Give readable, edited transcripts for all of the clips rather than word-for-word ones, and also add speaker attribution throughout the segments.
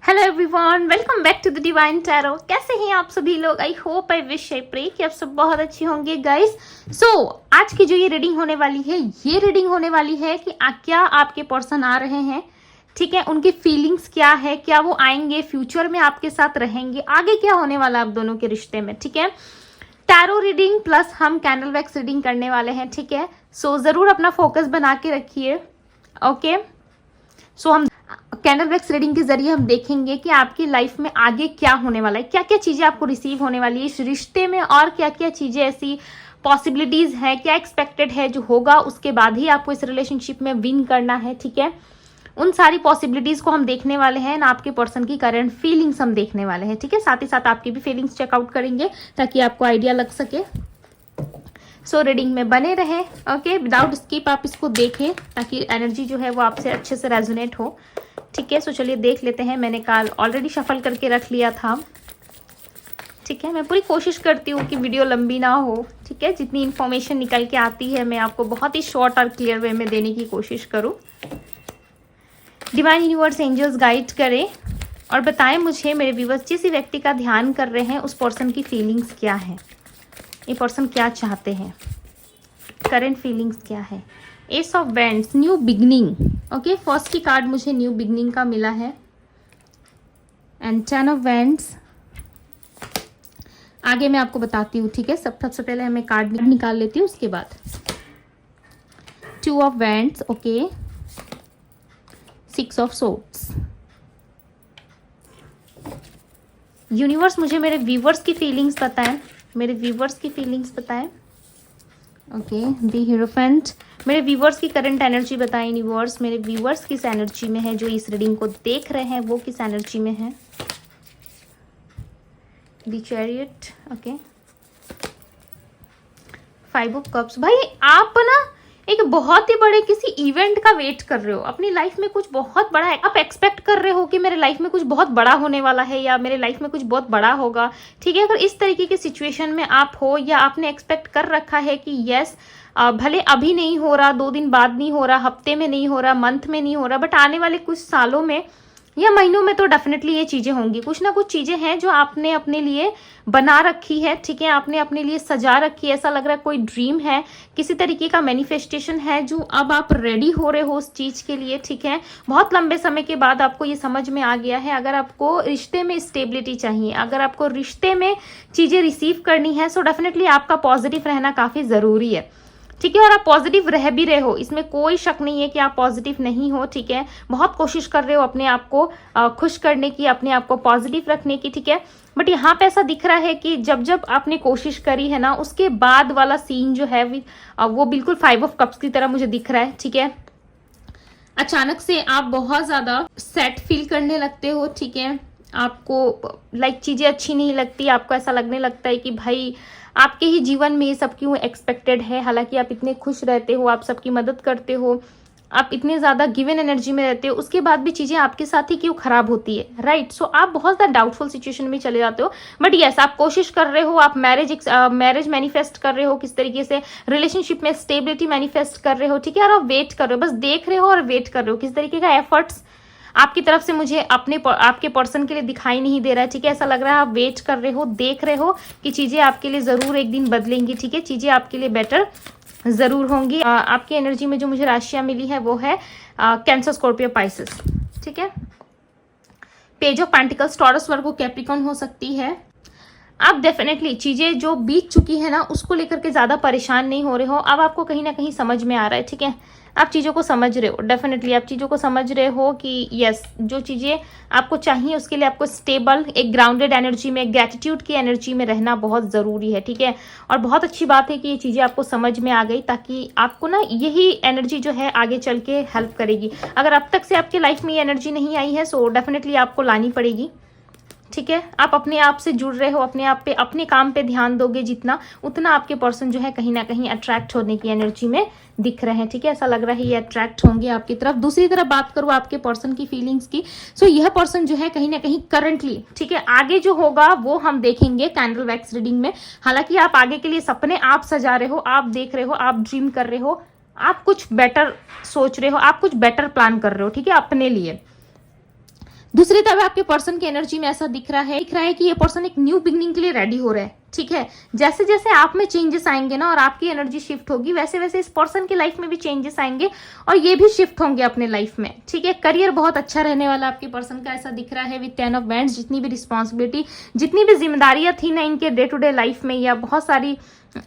Speaker 1: Hello everyone, welcome back to the divine tarot. कैसे हैं आप सभी लोग? I hope, I wish, I pray कि आप सब बहुत अच्छे होंगे गाइस। आज की जो ये रीडिंग होने वाली है, ये रीडिंग होने वाली है कि क्या आपके पर्सन आ रहे हैं, ठीक है, उनकी फीलिंग्स क्या है, क्या वो आएंगे, फ्यूचर में आपके साथ रहेंगे, आगे क्या होने वाला आप दोनों के रिश्ते में, ठीक है। टैरो रीडिंग प्लस हम कैंडल वैक्स रीडिंग करने वाले हैं, ठीक है। जरूर अपना फोकस बना के रखिए, ओके। हम कैंडल वैक्स रीडिंग के जरिए हम देखेंगे कि आपकी लाइफ में आगे क्या होने वाला है, क्या क्या चीजें आपको रिसीव होने वाली है इस रिश्ते में, और क्या क्या चीजें ऐसी पॉसिबिलिटीज है, क्या एक्सपेक्टेड है जो होगा, उसके बाद ही आपको इस रिलेशनशिप में विन करना है, ठीक है। उन सारी पॉसिबिलिटीज को हम देखने वाले हैं, आपके पर्सन की करंट फीलिंग्स हम देखने वाले हैं, ठीक है। साथ ही साथ आपकी भी फीलिंग्स चेकआउट करेंगे ताकि आपको आइडिया लग सके। रीडिंग में बने रहे, ओके, विदाउट स्किप आप इसको देखें ताकि एनर्जी जो है वो आपसे अच्छे से रेजोनेट हो, ठीक है। चलिए देख लेते हैं। मैंने कल ऑलरेडी शफल करके रख लिया था, ठीक है। मैं पूरी कोशिश करती हूँ कि वीडियो लंबी ना हो, ठीक है। जितनी इन्फॉर्मेशन निकल के आती है मैं आपको बहुत ही शॉर्ट और क्लियर वे में देने की कोशिश करूँ। डिवाइन यूनिवर्स एंजल्स गाइड करें और बताएं मुझे, मेरे व्यूअर्स जिस व्यक्ति का ध्यान कर रहे हैं उस पर्सन की फीलिंग्स क्या है, ये पर्सन क्या चाहते हैं, करंट फीलिंग्स क्या है। S of wands, new beginning, okay. First की कार्ड मुझे न्यू बिगनिंग का मिला है, एंड 10 ऑफ वैंड्स। आगे मैं आपको बताती हूँ, ठीक है। सबसे पहले मैं कार्ड निकाल लेती हूँ, उसके बाद 2 of wands, okay. 6 of swords. Universe मुझे मेरे व्यूवर्स की फीलिंग्स बताएं, मेरे व्यूवर्स की फीलिंग्स बताएं, ओके। द हीरोफेंट, मेरे व्यूवर्स की करंट एनर्जी बताएं यूनिवर्स। मेरे व्यूवर्स किस एनर्जी में है, जो इस रीडिंग को देख रहे हैं वो किस एनर्जी में है। The chariot, okay. 5 of cups. भाई आप ना एक बहुत ही बड़े किसी इवेंट का वेट कर रहे हो, अपनी लाइफ में कुछ बहुत बड़ा है, आप एक्सपेक्ट कर रहे हो कि मेरे लाइफ में कुछ बहुत बड़ा होने वाला है या मेरे लाइफ में कुछ बहुत बड़ा होगा, ठीक है। अगर इस तरीके की सिचुएशन में आप हो या आपने एक्सपेक्ट कर रखा है कि यस, भले अभी नहीं हो रहा, 2 दिन बाद नहीं हो रहा, हफ्ते में नहीं हो रहा, मंथ में नहीं हो रहा, बट आने वाले कुछ सालों में या महीनों में तो डेफिनेटली ये चीजें होंगी। कुछ ना कुछ चीजें हैं जो आपने अपने लिए बना रखी है, ठीक है, आपने अपने लिए सजा रखी है। ऐसा लग रहा है कोई ड्रीम है, किसी तरीके का मैनिफेस्टेशन है जो अब आप रेडी हो रहे हो उस चीज के लिए, ठीक है। बहुत लंबे समय के बाद आपको ये समझ में आ गया है। अगर आपको रिश्ते में स्टेबिलिटी चाहिए, अगर आपको रिश्ते में चीजें रिसीव करनी है, सो डेफिनेटली आपका पॉजिटिव रहना काफी जरूरी है, ठीक है। और आप पॉजिटिव रह भी रहे हो, इसमें कोई शक नहीं है कि आप पॉजिटिव नहीं हो, ठीक है। बहुत कोशिश कर रहे हो अपने आप को खुश करने की, अपने आप को पॉजिटिव रखने की, ठीक है। बट यहाँ पे ऐसा दिख रहा है कि जब जब आपने कोशिश करी है ना, उसके बाद वाला सीन जो है वो बिल्कुल 5 ऑफ कप्स की तरह मुझे दिख रहा है, ठीक है। अचानक से आप बहुत ज्यादा सैड फील करने लगते हो, ठीक है। आपको लाइक चीजें अच्छी नहीं लगती, आपको ऐसा लगने लगता है कि भाई आपके ही जीवन में ये सब क्यों एक्सपेक्टेड है। हालांकि आप इतने खुश रहते हो, आप सबकी मदद करते हो, आप इतने ज्यादा गिवन एनर्जी में रहते हो, उसके बाद भी चीजें आपके साथ ही क्यों खराब होती है, राइट। सो आप बहुत ज्यादा डाउटफुल सिचुएशन में चले जाते हो। बट यस, आप कोशिश कर रहे हो, आप मैरिज मैनिफेस्ट कर रहे हो, किस तरीके से रिलेशनशिप में स्टेबिलिटी मैनिफेस्ट कर रहे हो, ठीक है। और आप वेट कर रहे हो, बस देख रहे हो और वेट कर रहे हो। किस तरीके का एफर्ट्स आपकी तरफ से मुझे आपके पर्सन के लिए दिखाई नहीं दे रहा है, ठीक है। ऐसा लग रहा है आप वेट कर रहे हो, देख रहे हो कि चीजें आपके लिए जरूर एक दिन बदलेंगी, ठीक है। चीजें आपके लिए बेटर जरूर होंगी। आपकी एनर्जी में जो मुझे राशियां मिली है वो है कैंसर, स्कॉर्पियो, पाइसेस, ठीक है। Page of pentacles, taurus, Virgo, Capricorn हो सकती है। आप डेफिनेटली चीजें जो बीत चुकी है ना, उसको लेकर के ज्यादा परेशान नहीं हो रहे हो। अब आपको कहीं ना कहीं समझ में आ रहा है, ठीक है। आप चीजों को समझ रहे हो, डेफिनेटली आप चीजों को समझ रहे हो कि यस, जो चीजें आपको चाहिए उसके लिए आपको स्टेबल, एक ग्राउंडेड एनर्जी में, ग्रेटिट्यूड की एनर्जी में रहना बहुत जरूरी है, ठीक है। और बहुत अच्छी बात है कि ये चीजें आपको समझ में आ गई, ताकि आपको ना यही एनर्जी जो है आगे चल के हेल्प करेगी। अगर अब तक से आपकी लाइफ में ये एनर्जी नहीं आई है, सो डेफिनेटली आपको लानी पड़ेगी, ठीक है। आप अपने आप से जुड़ रहे हो, अपने आप पे, अपने काम पे ध्यान दोगे जितना, उतना आपके पर्सन जो है कहीं ना कहीं अट्रैक्ट होने की एनर्जी में दिख रहे हैं, ठीक है। ऐसा लग रहा है ये अट्रैक्ट होंगे आपकी तरफ। दूसरी तरफ बात करूँ आपके पर्सन की फीलिंग्स की, सो यह पर्सन जो है कहीं ना कहीं करंटली, ठीक है, आगे जो होगा वो हम देखेंगे कैंडल वैक्स रीडिंग में। हालांकि आप आगे के लिए सपने आप सजा रहे हो, आप देख रहे हो, आप ड्रीम कर रहे हो, आप कुछ बेटर सोच रहे हो, आप कुछ बेटर प्लान कर रहे हो, ठीक है, अपने लिए। दूसरी तरफ आपके पर्सन की एनर्जी में ऐसा दिख रहा है कि ये पर्सन एक न्यू बिगनिंग के लिए रेडी हो रहा है, ठीक है। जैसे जैसे आप में चेंजेस आएंगे ना और आपकी एनर्जी शिफ्ट होगी, वैसे वैसे इस पर्सन की लाइफ में भी चेंजेस आएंगे और ये भी शिफ्ट होंगे अपने लाइफ में, ठीक है। करियर बहुत अच्छा रहने वाला आपके पर्सन का ऐसा दिख रहा है विद 10 ऑफ वैंड्स। जितनी भी रिस्पॉन्सिबिलिटी, जितनी भी जिम्मेदारियां थी ना इनके डे टू डे लाइफ में, या बहुत सारी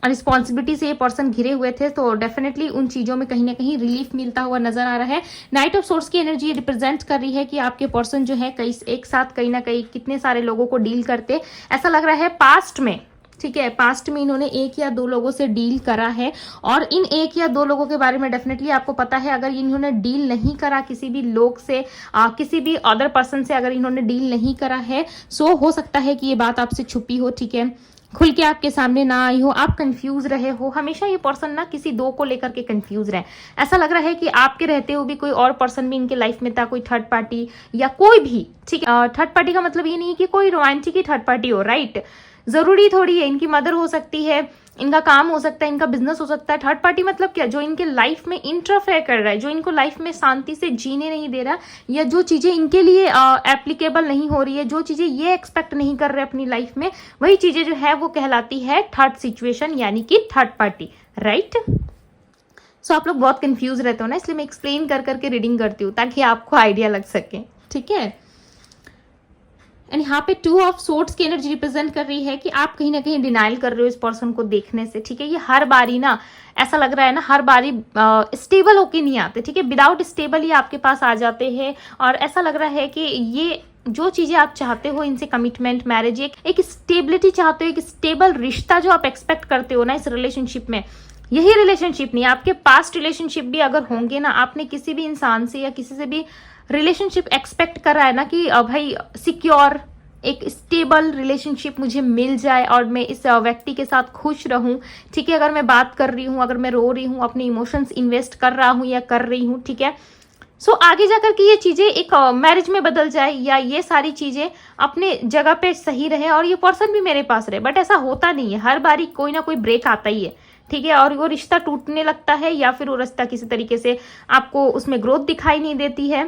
Speaker 1: रिस्पॉन्सिबिलिटी से ये पर्सन घिरे हुए थे, तो डेफिनेटली उन चीजों में कहीं ना कहीं रिलीफ मिलता हुआ नजर आ रहा है। नाइट ऑफ सोर्स की एनर्जी रिप्रेजेंट कर रही है कि आपके पर्सन जो है कई एक साथ कहीं ना कहीं कितने सारे लोगों को डील करते, ऐसा लग रहा है पास्ट में, ठीक है। पास्ट में इन्होंने एक या दो लोगों से डील करा है और इन एक या दो लोगों के बारे में डेफिनेटली आपको पता है। अगर इन्होंने डील नहीं करा किसी भी लोग से, किसी भी अदर पर्सन से अगर इन्होंने डील नहीं करा है, सो हो सकता है कि ये बात आपसे छुपी हो, ठीक है, खुल के आपके सामने ना आई हो, आप कंफ्यूज रहे हो। हमेशा ये पर्सन ना किसी दो को लेकर के कंफ्यूज रहे। ऐसा लग रहा है कि आपके रहते हुए भी कोई और पर्सन भी इनके लाइफ में था, कोई थर्ड पार्टी या कोई भी, ठीक है। थर्ड पार्टी का मतलब ये नहीं कि कोई रोमांटिक ही थर्ड पार्टी हो, राइट। जरूरी थोड़ी है, इनकी मदर हो सकती है, इनका काम हो सकता है, इनका बिजनेस हो सकता है। थर्ड पार्टी मतलब क्या, जो इनके लाइफ में इंटरफेयर कर रहा है, जो इनको लाइफ में शांति से जीने नहीं दे रहा, या जो चीजें इनके लिए एप्लीकेबल नहीं हो रही है, जो चीजें ये एक्सपेक्ट नहीं कर रहे अपनी लाइफ में, वही चीजें जो है वो कहलाती है थर्ड सिचुएशन, यानी कि थर्ड पार्टी, राइट। सो आप लोग बहुत कंफ्यूज रहते हो ना, इसलिए मैं एक्सप्लेन कर करके रीडिंग करती हूँ ताकि आपको आइडिया लग सके, ठीक है। एंड यहाँ पे 2 ऑफ सोर्ड्स की एनर्जी रिप्रेजेंट कर रही है कि आप कहीं ना कहीं डिनाइल कर रहे हो इस पर्सन को देखने से, ठीक है। ये हर बारी ना ऐसा लग रहा है ना, हर बारी स्टेबल होके नहीं आते, ठीक है। विदाउट स्टेबल ये आपके पास आ जाते हैं और ऐसा लग रहा है कि ये जो चीजें आप चाहते हो इनसे, कमिटमेंट, मैरिज, एक स्टेबिलिटी चाहते हो, एक स्टेबल रिश्ता जो आप एक्सपेक्ट करते हो ना इस रिलेशनशिप में, यही रिलेशनशिप नहीं, आपके पास्ट रिलेशनशिप भी अगर होंगे ना, आपने किसी भी इंसान से या किसी से भी रिलेशनशिप एक्सपेक्ट कर रहा है ना कि भाई सिक्योर एक स्टेबल रिलेशनशिप मुझे मिल जाए और मैं इस व्यक्ति के साथ खुश रहूं, ठीक है। अगर मैं बात कर रही हूं, अगर मैं रो रही हूं, अपने इमोशंस इन्वेस्ट कर रहा हूं या कर रही हूं, ठीक है। सो आगे जाकर के ये चीजें एक मैरिज में बदल जाए, या ये सारी चीजें अपने जगह पे सही रहे और ये पर्सन भी मेरे पास रहे, बट ऐसा होता नहीं है। हर बारी कोई ना कोई ब्रेक आता ही है, ठीक है, और वो रिश्ता टूटने लगता है या फिर वो रिश्ता किसी तरीके से आपको उसमें ग्रोथ दिखाई नहीं देती है।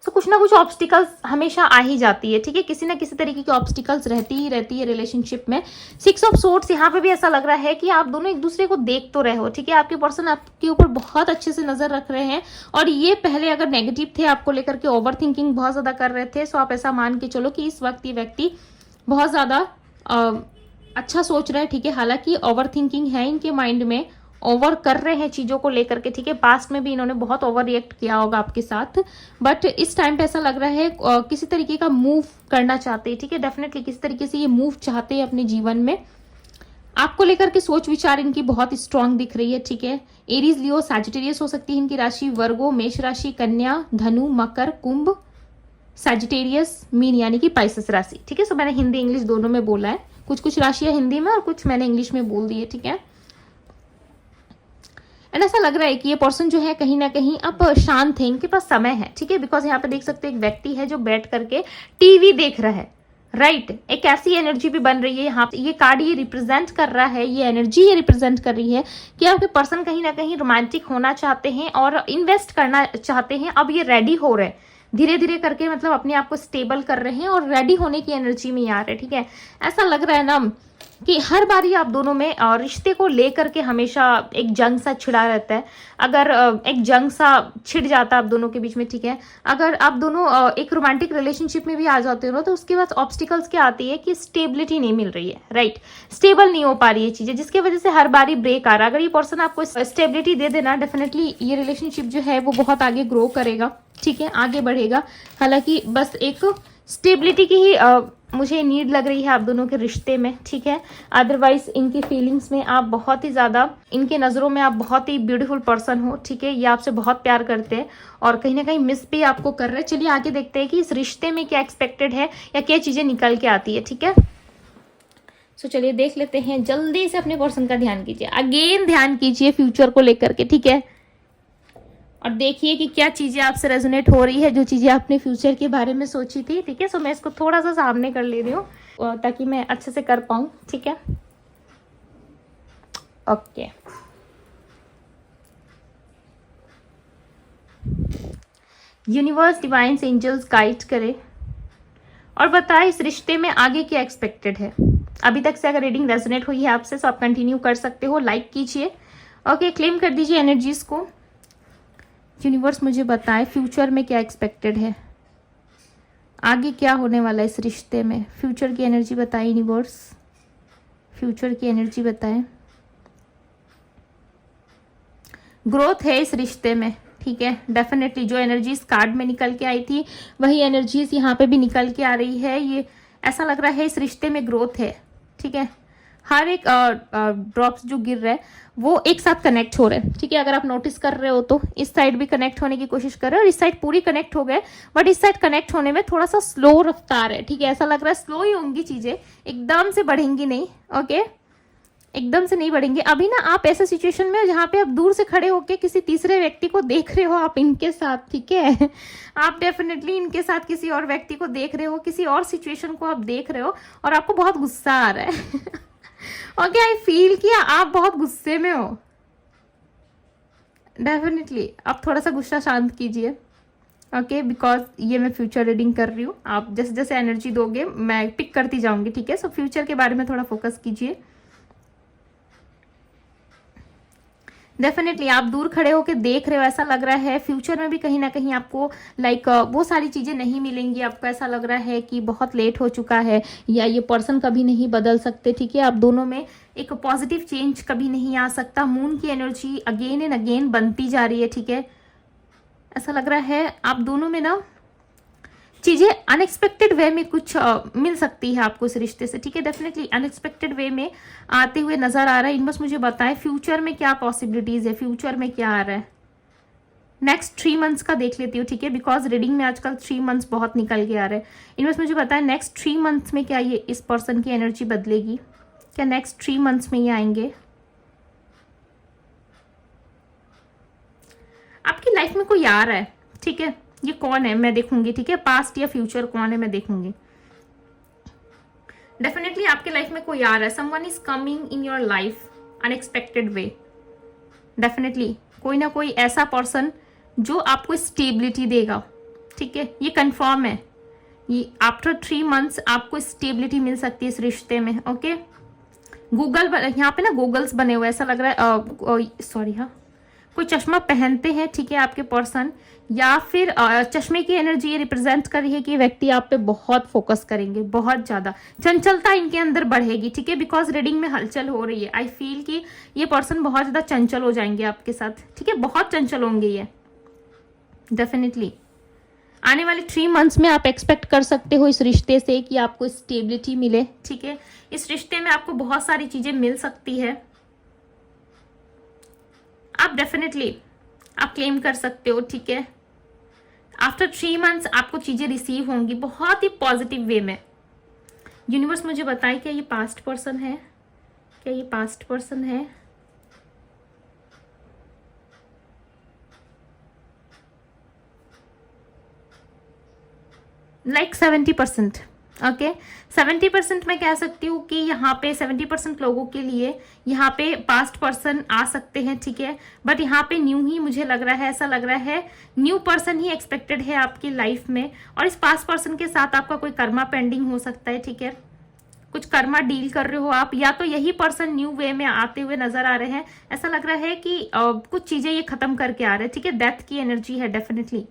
Speaker 1: तो कुछ ना कुछ ऑब्स्टिकल्स हमेशा आ ही जाती है, ठीक है। किसी ना किसी तरीके की ऑब्स्टिकल्स रहती ही है रिलेशनशिप में। 6 ऑफ सोर्ड्स यहाँ पे भी ऐसा लग रहा है कि आप दोनों एक दूसरे को देख तो रहे हो, ठीक है। आपके पर्सन आपके ऊपर बहुत अच्छे से नजर रख रहे हैं और ये पहले अगर नेगेटिव थे, आपको लेकर के ओवर थिंकिंग बहुत ज्यादा कर रहे थे, सो आप ऐसा मान के चलो कि इस वक्त ये व्यक्ति बहुत ज्यादा अच्छा सोच रहा है, ठीक है। हालांकि ओवर थिंकिंग है इनके माइंड में, ओवर कर रहे हैं चीजों को लेकर के, ठीक है। पास्ट में भी इन्होंने बहुत ओवर रिएक्ट किया होगा आपके साथ, बट इस टाइम पे ऐसा लग रहा है किसी तरीके का मूव करना चाहते हैं, ठीक है। डेफिनेटली किसी तरीके से ये मूव चाहते हैं अपने जीवन में। आपको लेकर के सोच विचार इनकी बहुत स्ट्रांग दिख रही है, ठीक है। एरीज, लियो, सैजिटेरियस हो सकती है इनकी राशि, वर्गो, मेष राशि, कन्या, धनु, मकर, कुंभ, सैजिटेरियस, मीन यानी कि पाइसेस राशि, ठीक है। सो मैंने हिंदी इंग्लिश दोनों में बोला है, कुछ राशियां हिंदी में और कुछ मैंने इंग्लिश में बोल दी है, ठीक है। एंड ऐसा लग रहा है कि ये पर्सन जो है कहीं ना कहीं अब शांत है, इनके पास समय है, ठीक है। बिकॉज यहाँ पे देख सकते हो एक व्यक्ति है जो बैठ करके टीवी देख रहा है, राइट। एक ऐसी एनर्जी भी बन रही है यहाँ पे। ये कार्ड ये रिप्रेजेंट कर रहा है, ये एनर्जी ये रिप्रेजेंट कर रही है कि आपके पर्सन कहीं ना कहीं रोमांटिक होना चाहते हैं और इन्वेस्ट करना चाहते हैं। अब ये रेडी हो रहे हैं धीरे धीरे करके, मतलब अपने आप को स्टेबल कर रहे हैं और रेडी होने की एनर्जी में आ रहे हैं, ठीक है। ऐसा लग रहा है ना कि हर बारी आप दोनों में रिश्ते को लेकर के हमेशा एक जंग सा छिड़ा रहता है। अगर एक जंग सा छिड़ जाता है आप दोनों के बीच में, ठीक है। अगर आप दोनों एक रोमांटिक रिलेशनशिप में भी आ जाते हो तो उसके बाद ऑब्स्टिकल्स क्या आती है कि स्टेबिलिटी नहीं मिल रही है, राइट। स्टेबल नहीं हो पा रही है चीजें, जिसकी वजह से हर बारी ब्रेक आ रहा है। अगर ये पर्सन आपको स्टेबिलिटी दे देना, डेफिनेटली ये रिलेशनशिप जो है वो बहुत आगे ग्रो करेगा, ठीक है, आगे बढ़ेगा। हालांकि बस एक स्टेबिलिटी की ही मुझे नीड लग रही है आप दोनों के रिश्ते में, ठीक है। अदरवाइज इनकी फीलिंग्स में आप बहुत ही ज्यादा, इनके नजरों में आप बहुत ही ब्यूटीफुल पर्सन हो, ठीक है। ये आपसे बहुत प्यार करते हैं और कहीं ना कहीं मिस भी आपको कर रहे हैं। चलिए आगे देखते हैं कि इस रिश्ते में क्या एक्सपेक्टेड है या क्या चीजें निकल के आती है, ठीक है। सो चलिए देख लेते हैं। जल्दी से अपने पर्सन का ध्यान कीजिए, अगेन ध्यान कीजिए फ्यूचर को लेकर के, ठीक है। और देखिए कि क्या चीजें आपसे रेजोनेट हो रही है, जो चीजें आपने फ्यूचर के बारे में सोची थी, ठीक है। सो मैं इसको थोड़ा सा सामने कर ले रही हूँ ताकि मैं अच्छे से कर पाऊँ, ठीक है। Okay, universe, divines, angels guide करे और बताए इस रिश्ते में आगे क्या एक्सपेक्टेड है। अभी तक से अगर रीडिंग रेजोनेट हुई है आपसे तो आप कंटिन्यू कर सकते हो, लाइक कीजिए। ओके, क्लेम कर दीजिए एनर्जीज को। यूनिवर्स मुझे बताए फ्यूचर में क्या एक्सपेक्टेड है, आगे क्या होने वाला है इस रिश्ते में। फ्यूचर की एनर्जी बताए यूनिवर्स, फ्यूचर की एनर्जी बताए। ग्रोथ है इस रिश्ते में, ठीक है। डेफिनेटली जो एनर्जीज कार्ड में निकल के आई थी वही एनर्जीज यहाँ पे भी निकल के आ रही है। ये ऐसा लग रहा है इस रिश्ते में ग्रोथ है, ठीक है। हर एक ड्रॉप्स जो गिर रहा है वो एक साथ कनेक्ट हो रहे हैं, ठीक है। अगर आप नोटिस कर रहे हो तो इस साइड भी कनेक्ट होने की कोशिश कर रहे हैं और इस साइड पूरी कनेक्ट हो गए, बट इस साइड कनेक्ट होने में थोड़ा सा स्लो रफ्तार है, ठीक है। ऐसा लग रहा है स्लो ही होंगी चीजें, एकदम से बढ़ेंगी नहीं। ओके, एकदम से नहीं बढ़ेंगे। अभी ना आप ऐसे सिचुएशन में हो जहाँ पे आप दूर से खड़े होके किसी तीसरे व्यक्ति को देख रहे हो, आप इनके साथ, ठीक है। आप डेफिनेटली इनके साथ किसी और व्यक्ति को देख रहे हो, किसी और सिचुएशन को आप देख रहे हो और आपको बहुत गुस्सा आ रहा है। ओके, आई फील कि आप बहुत गुस्से में हो। डेफिनेटली आप थोड़ा सा गुस्सा शांत कीजिए, ओके, बिकॉज ये मैं फ्यूचर रीडिंग कर रही हूँ। आप जैसे जैसे एनर्जी दोगे मैं पिक करती जाऊंगी, ठीक है। सो फ्यूचर के बारे में थोड़ा फोकस कीजिए। डेफिनेटली आप दूर खड़े होकर देख रहे हो, ऐसा लग रहा है फ्यूचर में भी कहीं ना कहीं आपको लाइक वो सारी चीजें नहीं मिलेंगी। आपको ऐसा लग रहा है कि बहुत लेट हो चुका है या ये पर्सन कभी नहीं बदल सकते, ठीक है। आप दोनों में एक पॉजिटिव चेंज कभी नहीं आ सकता। मून की एनर्जी अगेन एंड अगेन बनती जा रही है, ठीक है। ऐसा लग रहा है आप दोनों में ना चीजें अनएक्सपेक्टेड वे में कुछ मिल सकती है आपको इस रिश्ते से, ठीक है। डेफिनेटली अनएक्सपेक्टेड वे में आते हुए नजर आ रहा है। इन बस मुझे बताएं फ्यूचर में क्या पॉसिबिलिटीज है, फ्यूचर में क्या आ रहा है। नेक्स्ट 3 मंथ्स का देख लेती हूँ, ठीक है, बिकॉज रीडिंग में आजकल 3 मंथ्स बहुत निकल के आ रहे हैं। इन बस मुझे बताएं नेक्स्ट 3 मंथ्स में क्या ये इस पर्सन की एनर्जी बदलेगी, क्या नेक्स्ट 3 मंथ्स में ये आएंगे। आपकी लाइफ में कोई आ रहा है, ठीक है। ये कौन है मैं देखूंगी, ठीक है। पास्ट या फ्यूचर कौन है मैं देखूंगी। डेफिनेटली आपके लाइफ में कोई आ रहा है। Someone is coming in your life unexpected way. Definitely कोई ना कोई ऐसा पर्सन जो आपको स्टेबिलिटी देगा, ठीक है। ये कंफर्म है, ये आफ्टर 3 मंथ्स आपको स्टेबिलिटी मिल सकती है इस रिश्ते में। ओके, गूगल यहाँ पे ना गूगल्स बने हुए, ऐसा लग रहा है सॉरी, हाँ, कोई चश्मा पहनते हैं, ठीक है, आपके पर्सन, या फिर चश्मे की एनर्जी ये रिप्रेजेंट कर रही है कि व्यक्ति आप पे बहुत फोकस करेंगे, बहुत ज्यादा चंचलता इनके अंदर बढ़ेगी, ठीक है। बिकॉज रीडिंग में हलचल हो रही है, आई फील कि ये पर्सन बहुत ज्यादा चंचल हो जाएंगे आपके साथ, ठीक है। बहुत चंचल होंगे ये। डेफिनेटली आने वाले 3 मंथ्स में आप एक्सपेक्ट कर सकते हो इस रिश्ते से कि आपको स्टेबिलिटी मिले, ठीक है। इस रिश्ते में आपको बहुत सारी चीजें मिल सकती है। आप डेफिनेटली आप क्लेम कर सकते हो, ठीक है। आफ्टर 3 मंथ्स आपको चीजें रिसीव होंगी बहुत ही पॉजिटिव वे में। यूनिवर्स मुझे बताए क्या ये पास्ट पर्सन है, क्या ये पास्ट पर्सन है। Like 70%, okay. 70% मैं कह सकती हूँ कि यहाँ पे 70% लोगों के लिए यहाँ पे पास्ट पर्सन आ सकते हैं, ठीक है। बट यहाँ पे न्यू ही मुझे लग रहा है, ऐसा लग रहा है न्यू पर्सन ही एक्सपेक्टेड है आपकी लाइफ में। और इस पास्ट पर्सन के साथ आपका कोई कर्मा पेंडिंग हो सकता है, ठीक है। कुछ कर्मा डील कर रहे हो आप, या तो यही पर्सन न्यू वे में आते हुए नजर आ रहे हैं। ऐसा लग रहा है कि कुछ चीजें ये खत्म करके आ रहे हैं, ठीक है। डेथ की एनर्जी है, डेफिनेटली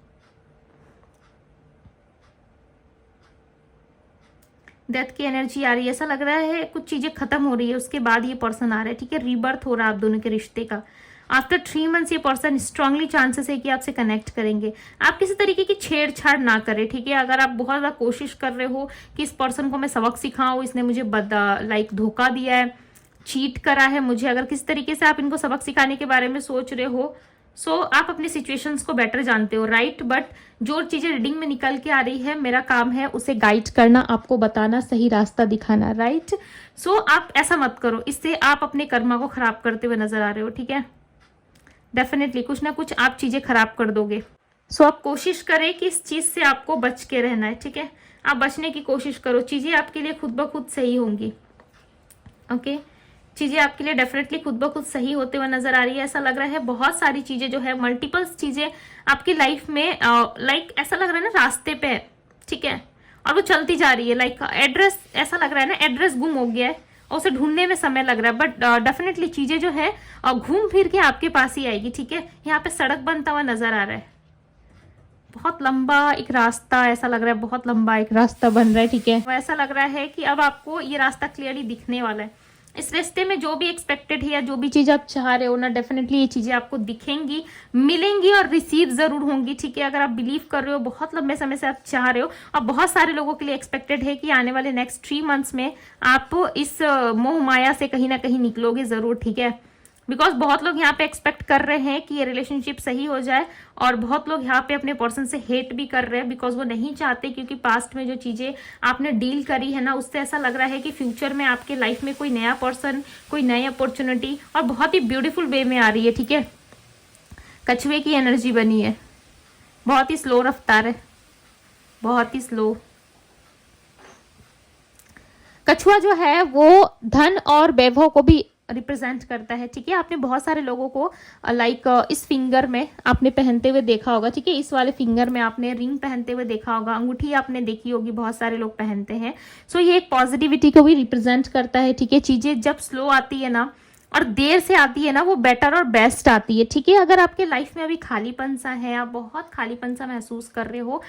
Speaker 1: डेथ की एनर्जी आ रही है। ऐसा लग रहा है कुछ चीजें खत्म हो रही है, उसके बाद ये पर्सन आ रहा है, ठीक है। रीबर्थ हो रहा है आप दोनों के रिश्ते का। आफ्टर 3 मंथ्स ये पर्सन स्ट्रांगली चांसेस है कि आपसे कनेक्ट करेंगे। आप किसी तरीके की छेड़छाड़ ना करें, ठीक है। अगर आप बहुत ज्यादा कोशिश कर रहे हो कि इस पर्सन को मैं सबक सिखाऊं, इसने मुझे लाइक धोखा दिया है, चीट करा है मुझे, अगर किसी तरीके से आप इनको सबक सिखाने के बारे में सोच रहे हो, सो आप अपनी सिचुएशंस को बेटर जानते हो, राइट। बट जो चीजें रीडिंग में निकल के आ रही है, मेरा काम है उसे गाइड करना, आपको बताना, सही रास्ता दिखाना, राइट। सो आप ऐसा मत करो, इससे आप अपने कर्मा को खराब करते हुए नजर आ रहे हो, ठीक है। डेफिनेटली कुछ ना कुछ आप चीजें खराब कर दोगे। सो आप कोशिश करें कि इस चीज से आपको बच के रहना है, ठीक है। आप बचने की कोशिश करो, चीजें आपके लिए खुद ब खुद सही होंगी, ओके। चीजें आपके लिए डेफिनेटली खुद ब खुद सही होते हुए नजर आ रही है। ऐसा लग रहा है बहुत सारी चीजें जो है, मल्टीपल्स चीजें आपकी लाइफ में लाइक ऐसा लग रहा है ना रास्ते पे है, ठीक है, और वो चलती जा रही है। लाइक एड्रेस, ऐसा लग रहा है ना एड्रेस गुम हो गया है और उसे ढूंढने में समय लग रहा है, बट डेफिनेटली चीजें जो है घूम फिर के आपके पास ही आएगी, ठीक है। यहाँ पे सड़क बनता हुआ नजर आ रहा है, बहुत लंबा एक रास्ता, ऐसा लग रहा है बहुत लंबा एक रास्ता बन रहा है, ठीक है। ऐसा लग रहा है कि अब आपको ये रास्ता क्लियरली दिखने वाला है। इस रास्ते में जो भी एक्सपेक्टेड है या जो भी चीज आप चाह रहे हो ना, डेफिनेटली ये चीजें आपको दिखेंगी, मिलेंगी और रिसीव जरूर होंगी, ठीक है। अगर आप बिलीव कर रहे हो, बहुत लंबे समय से आप चाह रहे हो, और बहुत सारे लोगों के लिए एक्सपेक्टेड है कि आने वाले नेक्स्ट 3 मंथ्स में आप इस मोह माया से कहीं ना कहीं निकलोगे जरूर, ठीक है। बिकॉज बहुत लोग यहाँ पे एक्सपेक्ट कर रहे हैं कि ये रिलेशनशिप सही हो जाए, और बहुत लोग यहाँ पे अपने पर्सन से हेट भी कर रहे हैं, बिकॉज वो नहीं चाहते, क्योंकि पास्ट में जो चीजें आपने डील करी है ना, उससे ऐसा लग रहा है कि फ्यूचर में आपके लाइफ में कोई नया पर्सन, कोई नई अपॉर्चुनिटी और बहुत ही ब्यूटीफुल वे में आ रही है, ठीक है। कछुए की एनर्जी बनी है, बहुत ही स्लो रफ्तार है, बहुत ही स्लो। कछुआ जो है वो धन और वैभव को भी रिप्रेजेंट करता है, ठीक है। आपने बहुत सारे लोगों को लाइक इस फिंगर में आपने पहनते हुए देखा होगा, ठीक है। इस वाले फिंगर में आपने रिंग पहनते हुए देखा होगा, अंगूठी आपने देखी होगी, बहुत सारे लोग पहनते हैं। सो ये एक पॉजिटिविटी को भी रिप्रेजेंट करता है, ठीक है। चीजें जब स्लो आती है ना और देर से आती है ना, वो बेटर और बेस्ट आती है, ठीक है। अगर आपके लाइफ में अभी खालीपन सा है, आप बहुत खालीपन सा महसूस कर रहे हो,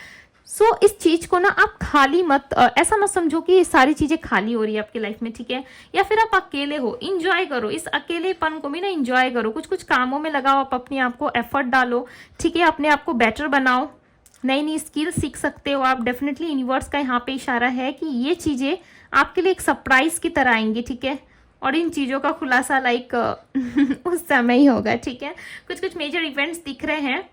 Speaker 1: सो इस चीज को ना आप खाली मत, ऐसा मत समझो कि सारी चीजें खाली हो रही है आपकी लाइफ में, ठीक है। या फिर आप अकेले हो, इंजॉय करो इस अकेलेपन को भी ना, इंजॉय करो, कुछ कुछ कामों में लगाओ, आप अपने आप को एफर्ट डालो, ठीक है। अपने आप को बेटर बनाओ, नई नई स्किल सीख सकते हो आप। डेफिनेटली यूनिवर्स का यहाँ पे इशारा है कि ये चीजें आपके लिए एक सरप्राइज की तरह आएंगी, ठीक है। और इन चीजों का खुलासा लाइक उस समय ही होगा, ठीक है। कुछ कुछ मेजर इवेंट्स दिख रहे हैं,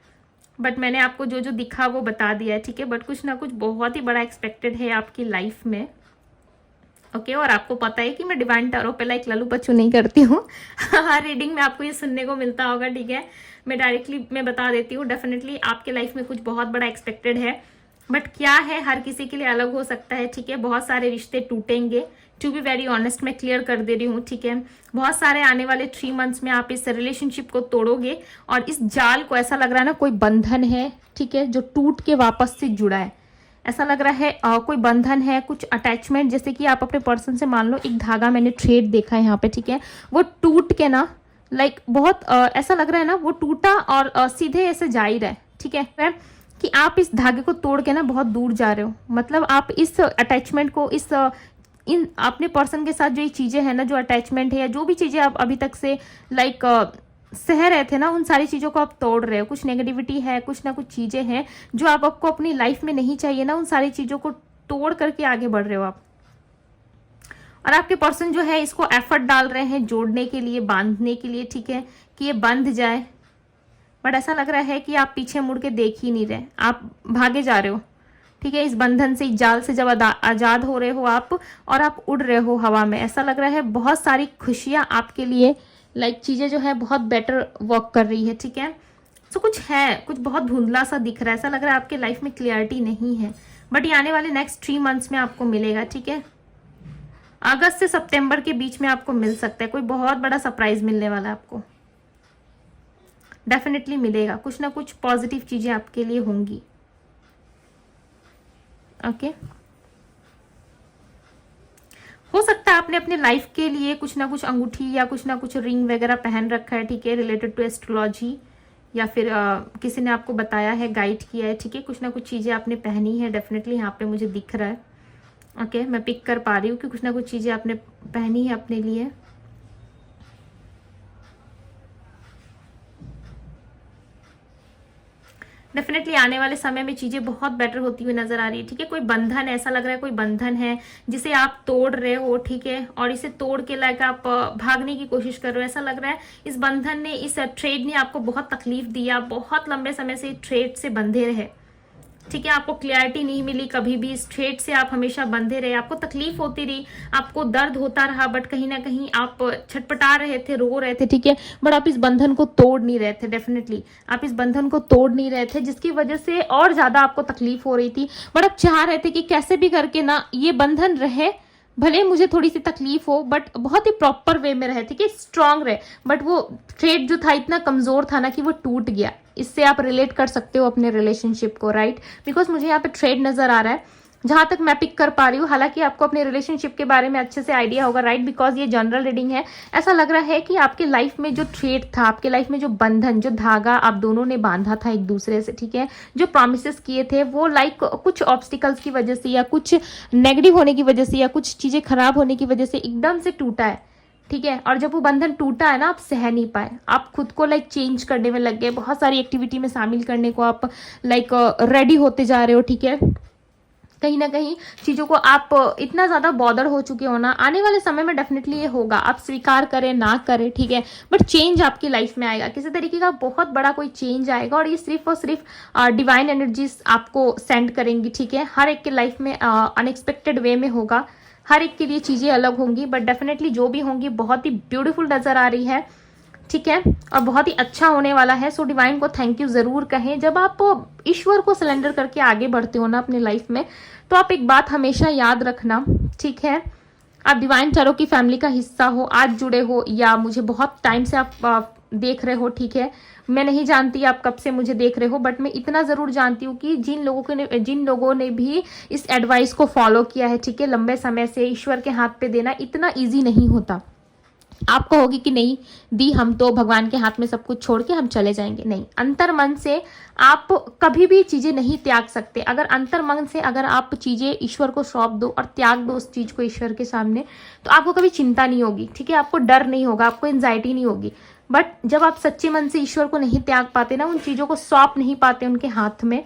Speaker 1: बट मैंने आपको जो जो दिखा वो बता दिया है, ठीक है। बट कुछ ना कुछ बहुत ही बड़ा एक्सपेक्टेड है आपकी लाइफ में, ओके। और आपको पता है कि मैं डिवाइन टैरो पे लाइक लल्लू पच्चू नहीं करती हूँ हर रीडिंग में आपको ये सुनने को मिलता होगा, ठीक है। मैं डायरेक्टली मैं बता देती हूँ, डेफिनेटली आपके लाइफ में कुछ बहुत बड़ा एक्सपेक्टेड है, बट क्या है हर किसी के लिए अलग हो सकता है, ठीक है। बहुत सारे रिश्ते टूटेंगे, टू बी वेरी ऑनेस्ट मैं क्लियर कर दे रही हूँ, ठीक है। बहुत सारे आने वाले 3 मंथ्स में आप इस रिलेशनशिप को तोड़ोगे, और इस जाल को ऐसा लग रहा है ना कोई बंधन है, ठीक है, जो टूट के वापस से जुड़ा है। ऐसा लग रहा है कोई बंधन है, कुछ अटैचमेंट, जैसे कि आप अपने पर्सन से मान लो एक धागा, मैंने थ्रेड देखा है यहाँ पे, ठीक है, वो टूट के ना लाइक बहुत ऐसा लग रहा है ना वो टूटा और सीधे ऐसे जा ही रहा है, ठीक है, कि आप इस धागे को तोड़ के ना बहुत दूर जा रहे हो। मतलब आप इस अटैचमेंट को, इस इन अपने पर्सन के साथ जो ये चीजें हैं ना, जो अटैचमेंट है या जो भी चीजें आप अभी तक से लाइक सह रहे थे ना, उन सारी चीजों को आप तोड़ रहे हो। कुछ नेगेटिविटी है, कुछ ना कुछ चीजें हैं जो आपको अपनी लाइफ में नहीं चाहिए ना, उन सारी चीजों को तोड़ करके आगे बढ़ रहे हो आप। और आपके पर्सन जो है इसको एफर्ट डाल रहे हैं जोड़ने के लिए, बांधने के लिए, ठीक है, कि ये बंध जाए। बट ऐसा लग रहा है कि आप पीछे मुड़ के देख ही नहीं रहे, आप भागे जा रहे हो, ठीक है। इस बंधन से, इस जाल से जब आजाद हो रहे हो आप, और आप उड़ रहे हो हवा में, ऐसा लग रहा है बहुत सारी खुशियां आपके लिए, लाइक चीजें जो है बहुत बेटर वर्क कर रही है, ठीक है। तो कुछ है, कुछ बहुत धुंधला सा दिख रहा है, ऐसा लग रहा है आपके लाइफ में क्लियरिटी नहीं है, बट ये आने वाले नेक्स्ट 3 मंथ्स में आपको मिलेगा, ठीक है। अगस्त से सितंबर के बीच में आपको मिल सकता है, कोई बहुत बड़ा सरप्राइज मिलने वाला है आपको, डेफिनेटली मिलेगा। कुछ ना कुछ पॉजिटिव चीजें आपके लिए होंगी, ओके। हो सकता है आपने अपने लाइफ के लिए कुछ ना कुछ अंगूठी या कुछ ना कुछ रिंग वगैरह पहन रखा है, ठीक है, रिलेटेड टू एस्ट्रोलॉजी, या फिर किसी ने आपको बताया है, गाइड किया है, ठीक है। कुछ ना कुछ चीजें आपने पहनी है, डेफिनेटली यहाँ पे मुझे दिख रहा है, ओके। मैं पिक कर पा रही हूँ कि कुछ ना कुछ चीजें आपने पहनी है अपने लिए। डेफिनेटली आने वाले समय में चीजें बहुत बेटर होती हुई नजर आ रही है, ठीक है। कोई बंधन, ऐसा लग रहा है कोई बंधन है जिसे आप तोड़ रहे हो, ठीक है, और इसे तोड़ के लायक आप भागने की कोशिश कर रहे हो। ऐसा लग रहा है इस बंधन ने, इस ट्रेड ने आपको बहुत तकलीफ दिया, बहुत लंबे समय से ट्रेड से बंधे रहे, ठीक है। आपको क्लैरिटी नहीं मिली कभी भी, इस ट्रेड से आप हमेशा बंधे रहे, आपको तकलीफ होती रही, आपको दर्द होता रहा, बट कहीं ना कहीं आप छटपटा रहे थे, रो रहे थे, ठीक है, बट आप इस बंधन को तोड़ नहीं रहे थे। डेफिनेटली आप इस बंधन को तोड़ नहीं रहे थे, जिसकी वजह से और ज्यादा आपको तकलीफ हो रही थी, बट आप चाह रहे थे कि कैसे भी करके ना ये बंधन रहे, भले मुझे थोड़ी सी तकलीफ हो बट बहुत ही प्रॉपर वे में रहे, ठीक है, स्ट्रांग रहे। बट वो ट्रेड जो था इतना कमजोर था ना कि वो टूट गया। इससे आप रिलेट कर सकते हो अपने रिलेशनशिप को, राइट? बिकॉज मुझे यहाँ पे ट्रेड नजर आ रहा है जहां तक मैं पिक कर पा रही हूँ। हालांकि आपको अपने रिलेशनशिप के बारे में अच्छे से आइडिया होगा, राइट? बिकॉज ये जनरल रीडिंग है। ऐसा लग रहा है कि आपके लाइफ में जो ट्रेड था, आपके लाइफ में जो बंधन, जो धागा आप दोनों ने बांधा था एक दूसरे से, ठीक है, जो प्रॉमिसेस किए थे, वो लाइक कुछ ऑब्स्टिकल्स की वजह से या कुछ नेगेटिव होने की वजह से या कुछ चीजें खराब होने की वजह से एकदम से टूटा है, ठीक है। और जब वो बंधन टूटा है ना, आप सह नहीं पाए, आप खुद को लाइक चेंज करने में लग गए, बहुत सारी एक्टिविटी में शामिल करने को आप लाइक रेडी होते जा रहे हो, ठीक है। कहीं ना कहीं चीजों को आप इतना ज्यादा बॉदर हो चुके हो ना, आने वाले समय में डेफिनेटली ये होगा, आप स्वीकार करें ना करें, ठीक है, बट चेंज आपकी लाइफ में आएगा, किसी तरीके का बहुत बड़ा कोई चेंज आएगा। और ये सिर्फ और सिर्फ डिवाइन एनर्जीज आपको सेंड करेंगी, ठीक है। हर एक के लाइफ में अनएक्सपेक्टेड वे में होगा, हर एक के लिए चीजें अलग होंगी, बट डेफिनेटली जो भी होंगी बहुत ही ब्यूटीफुल नजर आ रही है, ठीक है, और बहुत ही अच्छा होने वाला है। सो डिवाइन को थैंक यू जरूर कहें। जब आप ईश्वर को सरेंडर करके आगे बढ़ते हो ना अपनी लाइफ में, तो आप एक बात हमेशा याद रखना, ठीक है, आप डिवाइन टैरो की फैमिली का हिस्सा हो, आज जुड़े हो या मुझे बहुत टाइम से आप देख रहे हो, ठीक है। मैं नहीं जानती आप कब से मुझे देख रहे हो, बट मैं इतना जरूर जानती हूँ कि जिन लोगों ने भी इस एडवाइस को फॉलो किया है, ठीक है, लंबे समय से, ईश्वर के हाथ पे देना इतना ईजी नहीं होता। आप कहोगे कि नहीं दी, हम तो भगवान के हाथ में सब कुछ छोड़ के हम चले जाएंगे। नहीं, अंतर मन से आप कभी भी चीजें नहीं त्याग सकते। अगर अंतर मन से अगर आप चीजें ईश्वर को सौंप दो और त्याग दो उस चीज को ईश्वर के सामने, तो आपको कभी चिंता नहीं होगी, ठीक है, आपको डर नहीं होगा, आपको एंजाइटी नहीं होगी। बट जब आप सच्चे मन से ईश्वर को नहीं त्याग पाते ना, उन चीजों को सौंप नहीं पाते उनके हाथ में,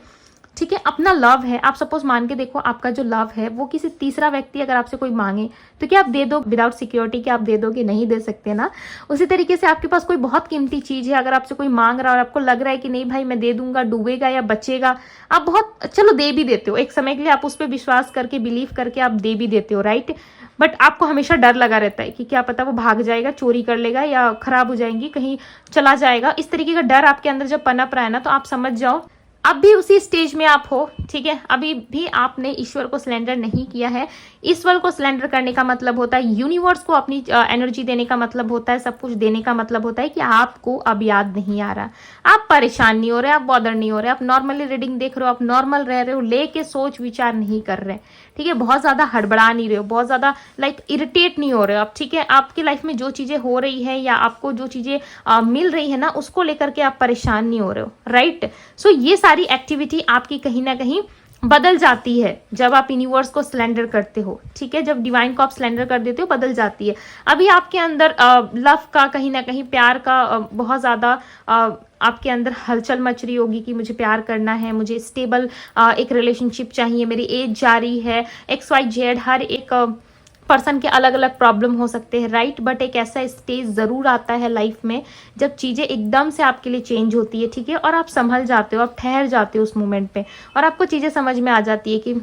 Speaker 1: ठीक है, अपना लव है, आप सपोज मान के देखो, आपका जो लव है वो किसी तीसरा व्यक्ति अगर आपसे कोई मांगे तो क्या आप दे दो विदाउट सिक्योरिटी? क्या आप दे दोगे? नहीं दे सकते ना। उसी तरीके से आपके पास कोई बहुत कीमती चीज है, अगर आपसे कोई मांग रहा है और आपको लग रहा है कि नहीं भाई मैं दे दूंगा, डूबेगा या बचेगा, आप बहुत चलो दे भी देते हो, एक समय के लिए आप उस पर विश्वास करके, बिलीव करके आप दे भी देते हो, राइट? बट आपको हमेशा डर लगा रहता है कि क्या पता वो भाग जाएगा, चोरी कर लेगा या खराब हो जाएंगी, कहीं चला जाएगा। इस तरीके का डर आपके अंदर जब पनप रहा है ना, तो आप समझ जाओ अब भी उसी स्टेज में आप हो, ठीक है। अभी भी आपने ईश्वर को सिलेंडर नहीं किया है। ईश्वर को सिलेंडर करने का मतलब होता है, यूनिवर्स को अपनी एनर्जी देने का मतलब होता है, सब कुछ देने का मतलब होता है कि आपको अब याद नहीं आ रहा, आप परेशान नहीं हो रहे, आप बॉदर नहीं हो रहे, आप नॉर्मली रीडिंग देख रहे हो, आप नॉर्मल रह रहे हो, लेके सोच विचार नहीं कर रहे, ठीक है, बहुत ज्यादा हड़बड़ा नहीं रहे हो, बहुत ज्यादा लाइक इरिटेट नहीं हो रहे हो आप, ठीक है। आपकी लाइफ में जो चीजें हो रही है या आपको जो चीजें मिल रही है ना, उसको लेकर के आप परेशान नहीं हो रहे हो, राइट? सो ये सारी एक्टिविटी आपकी कहीं ना कहीं बदल जाती है जब आप यूनिवर्स को सिलेंडर करते हो, ठीक है, जब डिवाइन को आप सिलेंडर कर देते हो, बदल जाती है। अभी आपके अंदर लव का, कहीं ना कहीं प्यार का बहुत ज्यादा आपके अंदर हलचल मच रही होगी कि मुझे प्यार करना है, मुझे स्टेबल एक रिलेशनशिप चाहिए, मेरी एज जारी है, XYZ, हर एक पर्सन के अलग अलग प्रॉब्लम हो सकते हैं, राइट? बट एक ऐसा स्टेज जरूर आता है लाइफ में जब चीजें एकदम से आपके लिए चेंज होती है, ठीक है, और आप संभल जाते हो, आप ठहर जाते हो उस मोमेंट पे, और आपको चीजें समझ में आ जाती है कि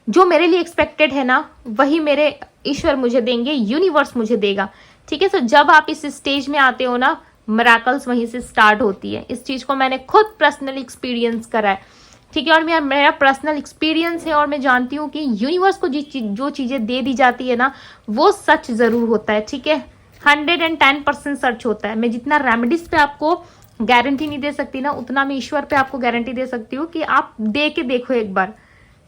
Speaker 1: जो मेरे लिए एक्सपेक्टेड है ना, वही मेरे ईश्वर मुझे देंगे, यूनिवर्स मुझे देगा, ठीक है। तो जब आप इस स्टेज में आते हो ना, मिरेकल्स वहीं से स्टार्ट होती है। इस चीज को मैंने खुद पर्सनली एक्सपीरियंस करा है, ठीक है, और मेरा पर्सनल एक्सपीरियंस है, और मैं जानती हूँ कि यूनिवर्स को जो चीजें दे दी जाती है ना, वो सच जरूर होता है, ठीक है, 110% सच होता है। मैं जितना रेमेडीज पे आपको गारंटी नहीं दे सकती ना, उतना मैं ईश्वर पे आपको गारंटी दे सकती हूँ कि आप दे के देखो एक बार,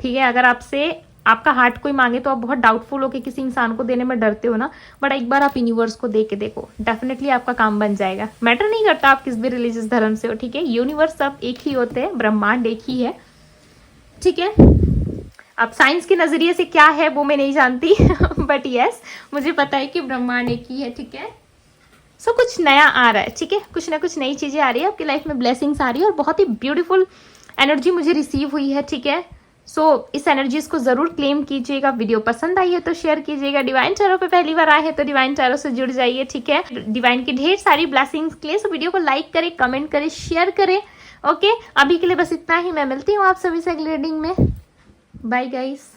Speaker 1: ठीक है। अगर आपसे आपका हार्ट कोई मांगे तो आप बहुत डाउटफुल हो के किसी इंसान को देने में डरते हो ना, बट एक बार आप यूनिवर्स को दे के देखो, डेफिनेटली आपका काम बन जाएगा। मैटर नहीं करता आप किस भी रिलीजियस धर्म से हो, ठीक है, यूनिवर्स सब एक ही होते हैं, ब्रह्मांड एक ही है, ठीक है। अब साइंस के नजरिए से क्या है वो मैं नहीं जानती बट यस, मुझे पता है कि ब्रह्मांड एक ही है, ठीक है। सो कुछ नया आ रहा है, ठीक है, कुछ ना कुछ नई चीजें आ रही है आपकी लाइफ में, ब्लेसिंग्स आ रही है, और बहुत ही ब्यूटीफुल एनर्जी मुझे रिसीव हुई है, ठीक है। सो इस एनर्जीज को जरूर क्लेम कीजिएगा। वीडियो पसंद आई है तो शेयर कीजिएगा। डिवाइन टैरो पे पहली बार आए हैं तो डिवाइन टैरो से जुड़ जाइए, ठीक है, डिवाइन की ढेर सारी ब्लेसिंग्स के लिए। सो वीडियो को लाइक करें, कमेंट करें, शेयर करें, ओके। अभी के लिए बस इतना ही, मैं मिलती हूँ आप सभी से अगली रीडिंग में। Bye guys.